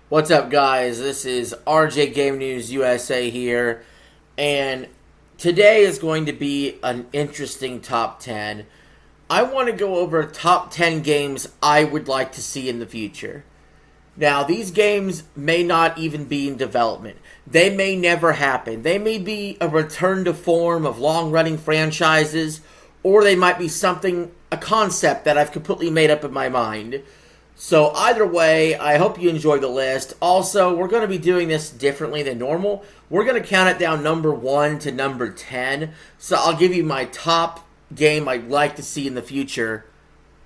What's up, guys? This is RJ Game News USA here, and today is going to be an interesting top 10. I want to go over top 10 games I would like to see in the future. Now, these games may not even be in development. They may never happen. They may be a return to form of long-running franchises, or they might be a concept that I've completely made up in my mind. So either way, I hope you enjoy the list. Also, we're going to be doing this differently than normal. We're going to count it down number 1 to number 10. So I'll give you my top game I'd like to see in the future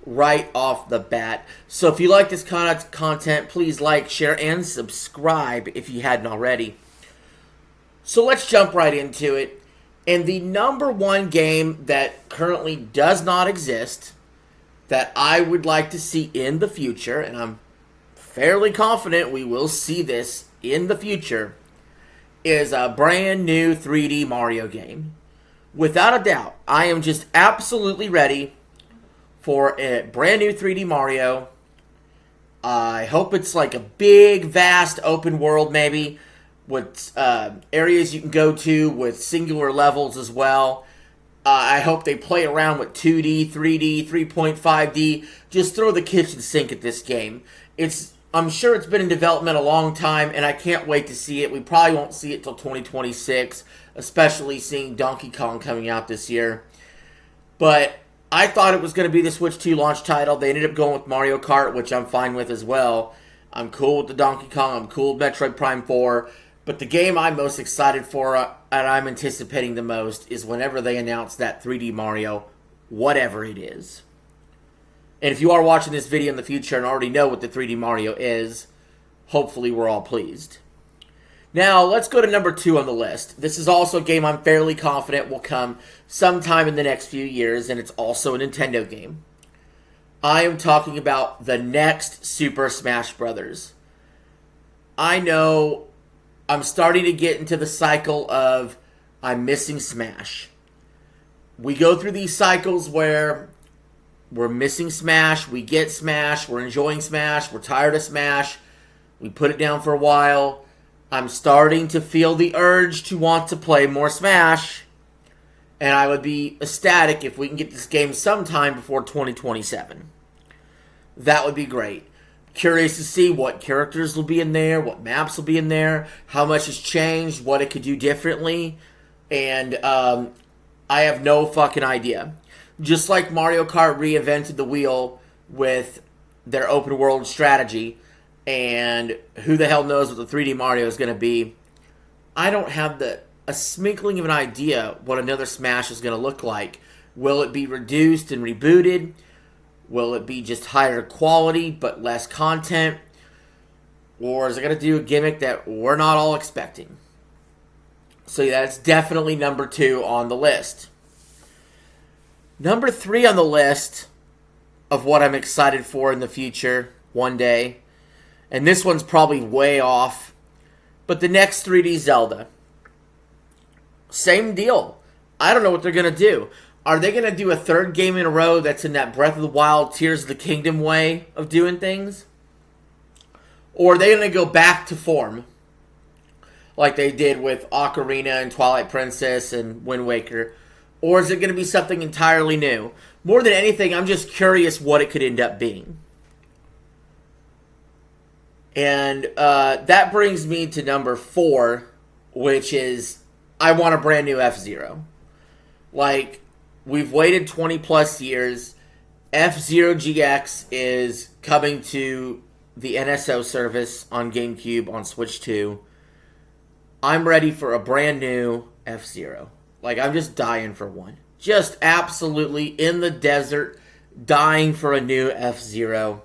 right off the bat. So if you like this kind of content, please like, share, and subscribe if you hadn't already. So let's jump right into it. And the number 1 game that currently does not exist that I would like to see in the future, and I'm fairly confident we will see this in the future, is a brand new 3D Mario game. Without a doubt, I am just absolutely ready for a brand new 3D Mario. I hope it's like a big, vast open world, maybe, with areas you can go to with singular levels as well. I hope they play around with 2D, 3D, 3.5D. Just throw the kitchen sink at this game. I'm sure it's been in development a long time, and I can't wait to see it. We probably won't see it till 2026, especially seeing Donkey Kong coming out this year. But I thought it was going to be the Switch 2 launch title. They ended up going with Mario Kart, which I'm fine with as well. I'm cool with the Donkey Kong. I'm cool with Metroid Prime 4. But the game I'm most excited for, and I'm anticipating the most, is whenever they announce that 3D Mario, whatever it is. And if you are watching this video in the future and already know what the 3D Mario is, hopefully we're all pleased. Now, let's go to number 2 on the list. This is also a game I'm fairly confident will come sometime in the next few years, and it's also a Nintendo game. I am talking about the next Super Smash Bros. I know I'm starting to get into the cycle of I'm missing Smash. We go through these cycles where we're missing Smash, we get Smash, we're enjoying Smash, we're tired of Smash, we put it down for a while. I'm starting to feel the urge to want to play more Smash, and I would be ecstatic if we can get this game sometime before 2027. That would be great. Curious to see what characters will be in there, what maps will be in there, how much has changed, what it could do differently, and I have no fucking idea. Just like Mario Kart reinvented the wheel with their open world strategy, and who the hell knows what the 3D Mario is going to be, I don't have a sminkling of an idea what another Smash is going to look like. Will it be reduced and rebooted? Will it be just higher quality but less content? Or is it going to do a gimmick that we're not all expecting? So yeah, that's definitely number 2 on the list. Number 3 on the list of what I'm excited for in the future one day, and this one's probably way off, but the next 3D Zelda. Same deal. I don't know what they're going to do. Are they going to do a third game in a row that's in that Breath of the Wild, Tears of the Kingdom way of doing things? Or are they going to go back to form? Like they did with Ocarina and Twilight Princess and Wind Waker? Or is it going to be something entirely new? More than anything, I'm just curious what it could end up being. And that brings me to number 4, which is I want a brand new F-Zero. Like, we've waited 20 plus years. F-Zero GX is coming to the NSO service on GameCube, on Switch 2. I'm ready for a brand new F-Zero. Like, I'm just dying for one. Just absolutely in the desert, dying for a new F-Zero.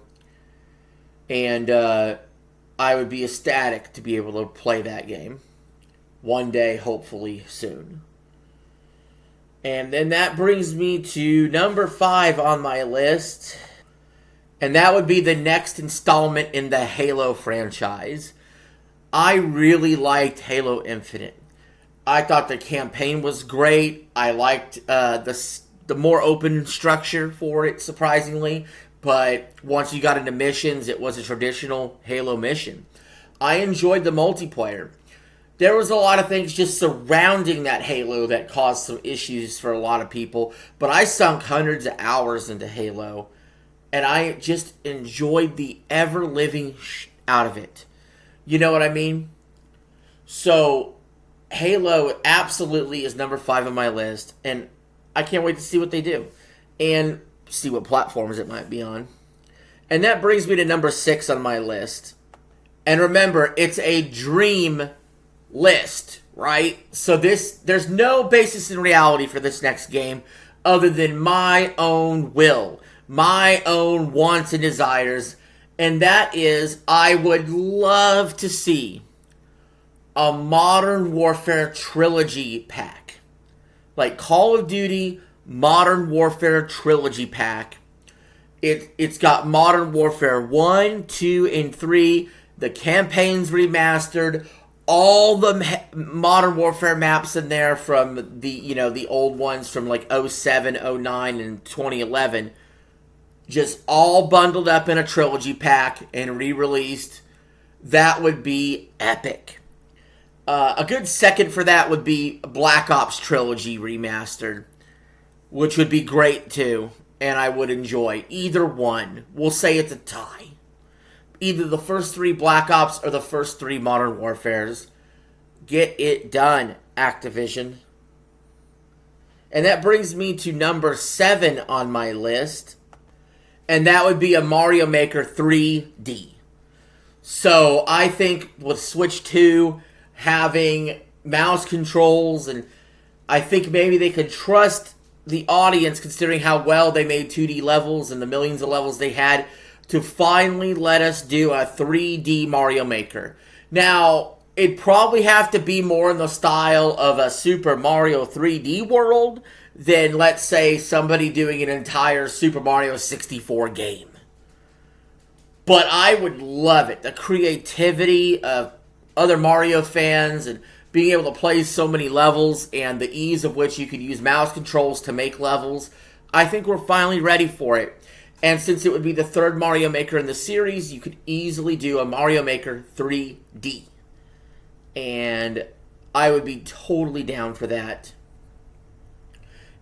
And I would be ecstatic to be able to play that game. One day, hopefully soon. And then that brings me to number 5 on my list. And that would be the next installment in the Halo franchise. I really liked Halo Infinite. I thought the campaign was great. I liked the more open structure for it, surprisingly. But once you got into missions, it was a traditional Halo mission. I enjoyed the multiplayer. There was a lot of things just surrounding that Halo that caused some issues for a lot of people, but I sunk hundreds of hours into Halo, and I just enjoyed the ever-living out of it. You know what I mean? So, Halo absolutely is number 5 on my list, and I can't wait to see what they do, and see what platforms it might be on. And that brings me to number 6 on my list. And remember, it's a dream list, right? So there's no basis in reality for this next game other than my own will, my own wants and desires, and that is I would love to see a Modern Warfare trilogy pack. Like Call of Duty Modern Warfare trilogy pack. It's got Modern Warfare 1, 2, and 3, the campaigns remastered, all the Modern Warfare maps in there from the old ones from like 07, 09, and 2011. Just all bundled up in a trilogy pack and re-released. That would be epic. A good second for that would be Black Ops Trilogy Remastered, which would be great too, and I would enjoy either one. We'll say it's a tie. Either the first 3 Black Ops or the first 3 Modern Warfares. Get it done, Activision. And that brings me to number 7 on my list, and that would be a Mario Maker 3D. So I think with Switch 2 having mouse controls, and I think maybe they could trust the audience, considering how well they made 2D levels and the millions of levels they had, to finally let us do a 3D Mario Maker. Now, it'd probably have to be more in the style of a Super Mario 3D World than, let's say, somebody doing an entire Super Mario 64 game. But I would love it. The creativity of other Mario fans and being able to play so many levels and the ease of which you could use mouse controls to make levels. I think we're finally ready for it. And since it would be the 3rd Mario Maker in the series, you could easily do a Mario Maker 3D. And I would be totally down for that.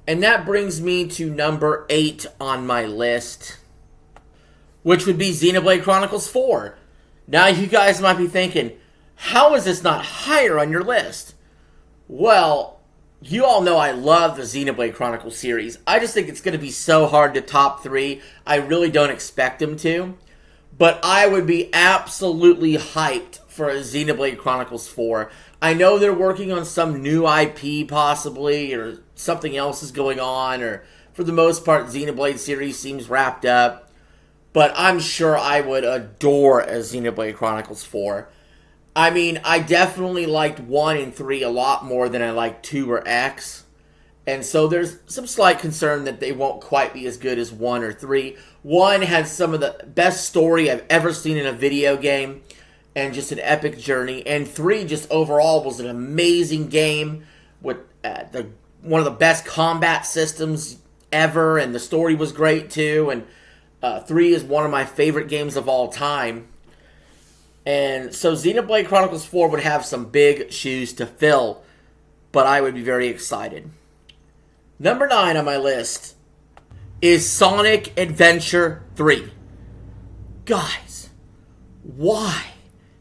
And that brings me to number 8 on my list, which would be Xenoblade Chronicles 4. Now you guys might be thinking, how is this not higher on your list? Well, you all know I love the Xenoblade Chronicles series. I just think it's going to be so hard to top 3. I really don't expect them to. But I would be absolutely hyped for a Xenoblade Chronicles 4. I know they're working on some new IP possibly, or something else is going on, or for the most part, Xenoblade series seems wrapped up. But I'm sure I would adore a Xenoblade Chronicles 4. I mean, I definitely liked 1 and 3 a lot more than I liked 2 or X. And so there's some slight concern that they won't quite be as good as 1 or 3. 1 had some of the best story I've ever seen in a video game, and just an epic journey. And 3 just overall was an amazing game with one of the best combat systems ever, and the story was great too. And 3 is one of my favorite games of all time. And so Xenoblade Chronicles 4 would have some big shoes to fill, but I would be very excited. Number 9 on my list is Sonic Adventure 3. Guys, why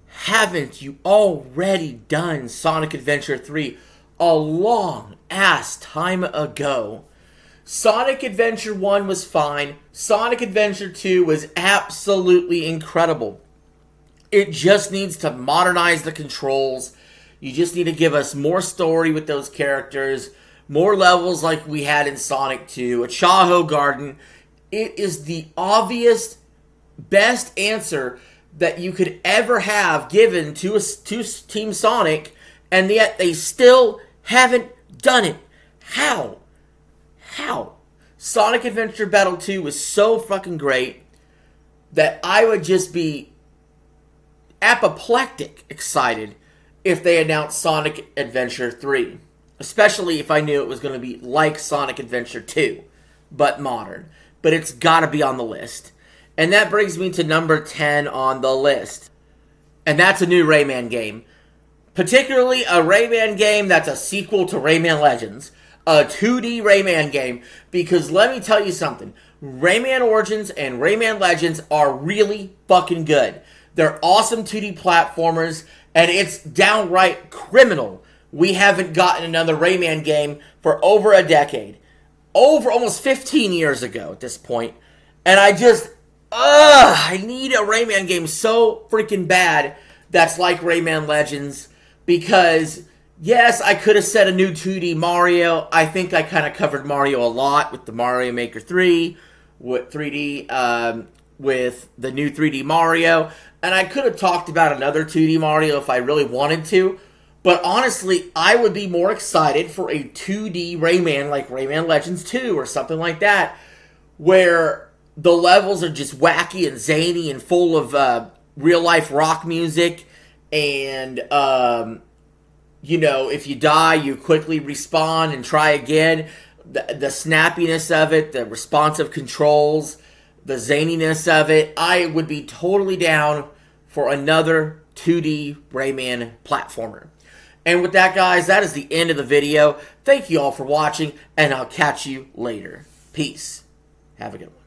haven't you already done Sonic Adventure 3 a long-ass time ago? Sonic Adventure 1 was fine. Sonic Adventure 2 was absolutely incredible. It just needs to modernize the controls. You just need to give us more story with those characters, more levels like we had in Sonic 2, a Chaho Garden. It is the obvious best answer that you could ever have given to Team Sonic, and yet they still haven't done it. How? Sonic Adventure Battle 2 was so fucking great that I would just be apoplectic excited if they announced Sonic Adventure 3. Especially if I knew it was going to be like Sonic Adventure 2, but modern. But it's got to be on the list. And that brings me to number 10 on the list. and that's a new Rayman game. Particularly a Rayman game that's a sequel to Rayman Legends. A 2D Rayman game. Because let me tell you something. Rayman Origins and Rayman Legends are really fucking good. They're awesome 2D platformers, and it's downright criminal we haven't gotten another Rayman game for over a decade. Over almost 15 years ago at this point. And I need a Rayman game so freaking bad that's like Rayman Legends. Because, yes, I could have said a new 2D Mario. I think I kind of covered Mario a lot with the Mario Maker 3, with 3D, with the new 3D Mario. And I could have talked about another 2D Mario if I really wanted to. But honestly, I would be more excited for a 2D Rayman like Rayman Legends 2 or something like that. Where the levels are just wacky and zany and full of real-life rock music. And, if you die, you quickly respawn and try again. The snappiness of it, the responsive controls, the zaniness of it. I would be totally down for another 2D Rayman platformer. And with that, guys, that is the end of the video. Thank you all for watching, and I'll catch you later. Peace. Have a good one.